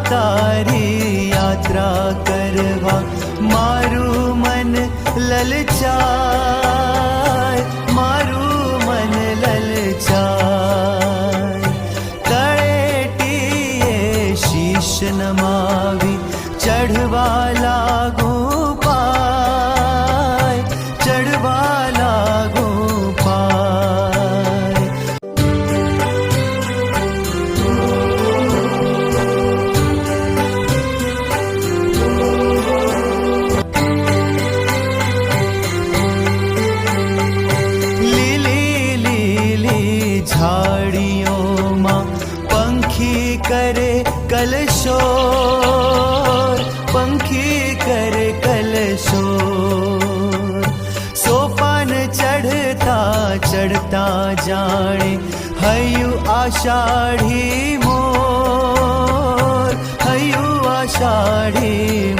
તારી યાત્રા કરવા મારું મન લલચાય, મારું મન લલચાય. તળેટીએ શીશ નમાવી ચઢવા લાગુ પાય, ચઢવા લાગુ પાય. લીલી લીલી ઝાડીઓમાં પંખી કરે કલશોર, પંખી કરે કલશોર. સોપાન ચઢતા ચઢતા જાણે હૈયું આષાઢી મોર, હૈયું આષાઢી